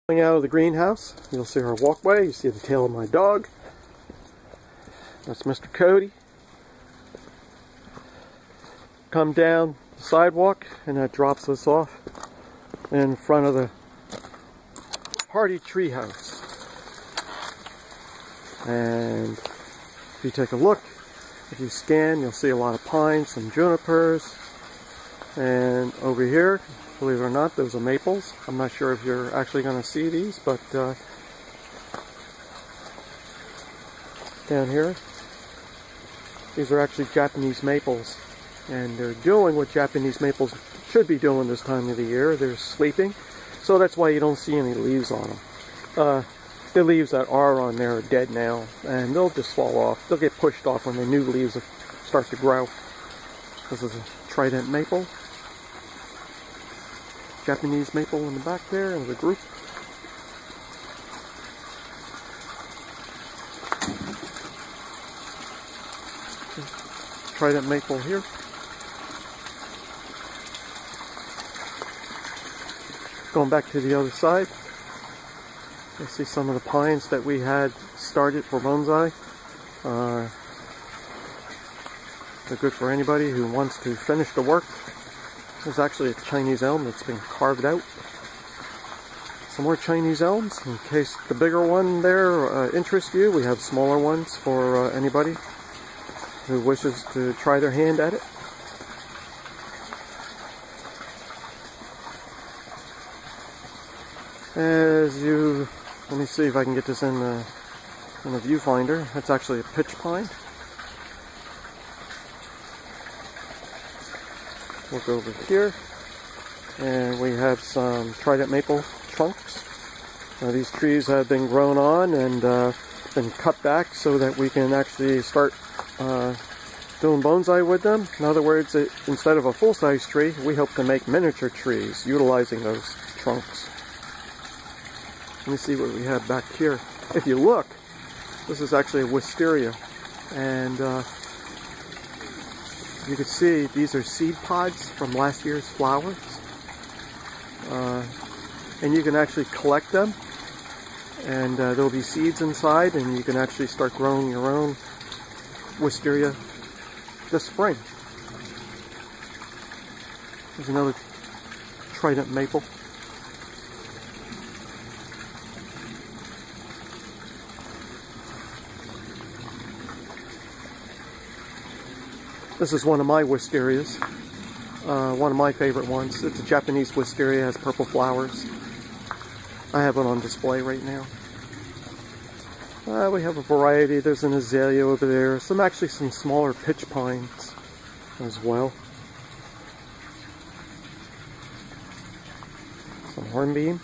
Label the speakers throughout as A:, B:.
A: Coming out of the greenhouse, you'll see our walkway. You see the tail of my dog. That's Mr. Cody. Come down the sidewalk, and that drops us off in front of the Hardy treehouse. And if you take a look, if you scan, you'll see a lot of pines, some junipers, and over here, believe it or not, those are maples. I'm not sure if you're actually going to see these, but down here, these are actually Japanese maples. And they're doing what Japanese maples should be doing this time of the year. They're sleeping, so that's why you don't see any leaves on them. The leaves that are on there are dead now, and they'll just fall off. They'll get pushed off when the new leaves start to grow. This is a trident maple. Japanese maple in the back there in the group. Trident maple here. Going back to the other side, you'll see some of the pines that we had started for bonsai. They're good for anybody who wants to finish the work. There's actually a Chinese elm that's been carved out. Some more Chinese elms, in case the bigger one there interests you. We have smaller ones for anybody who wishes to try their hand at it. Let me see if I can get this in the viewfinder. That's actually a pitch pine. We'll go over here, and we have some trident maple trunks. These trees have been grown on and been cut back so that we can actually start doing bonsai with them. In other words, instead of a full-size tree, we hope to make miniature trees utilizing those trunks. Let me see what we have back here. If you look, this is actually a wisteria, and you can see these are seed pods from last year's flowers, and you can actually collect them, and there'll be seeds inside, and you can actually start growing your own wisteria this spring. There's another trident maple. This is one of my wisterias, one of my favorite ones. It's a Japanese wisteria, has purple flowers. I have it on display right now. We have a variety. There's an azalea over there. Actually some smaller pitch pines as well. Some hornbeam.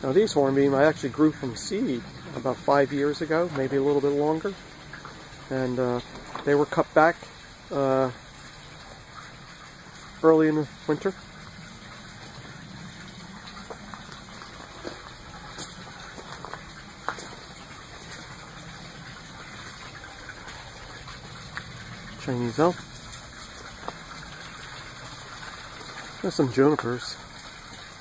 A: Now these hornbeam I actually grew from seed about 5 years ago, maybe a little bit longer. And they were cut back early in the winter. Chinese elm. There's some junipers.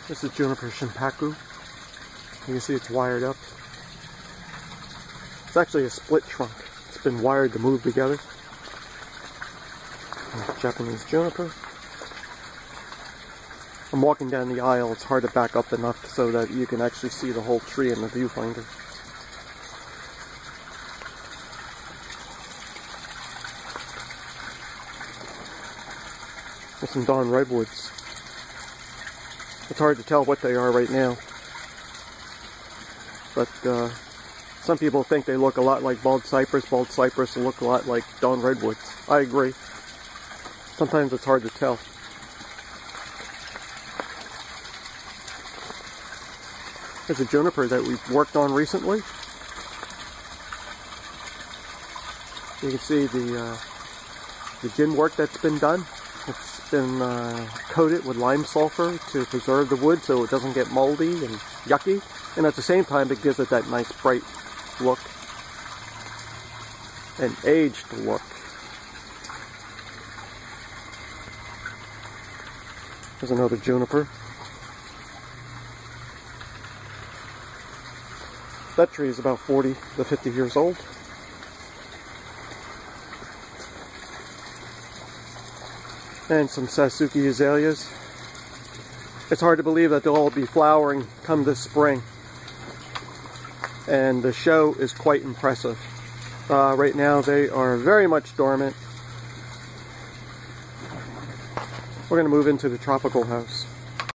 A: This is juniper shimpaku. You can see it's wired up. It's actually a split trunk. It's been wired to move together. Japanese juniper. I'm walking down the aisle. It's hard to back up enough so that you can actually see the whole tree in the viewfinder. There's some dawn redwoods. It's hard to tell what they are right now, but some people think they look a lot like bald cypress. Bald cypress look a lot like dawn redwoods. I agree. Sometimes it's hard to tell. There's a juniper that we've worked on recently. You can see the gin work that's been done. It's been coated with lime sulfur to preserve the wood so it doesn't get moldy and yucky. And at the same time, it gives it that nice bright look and aged look. There's another juniper. That tree is about 40 to 50 years old. And some Sasuke azaleas. It's hard to believe that they'll all be flowering come this spring. And the show is quite impressive. Right now they are very much dormant. We're going to move into the tropical house.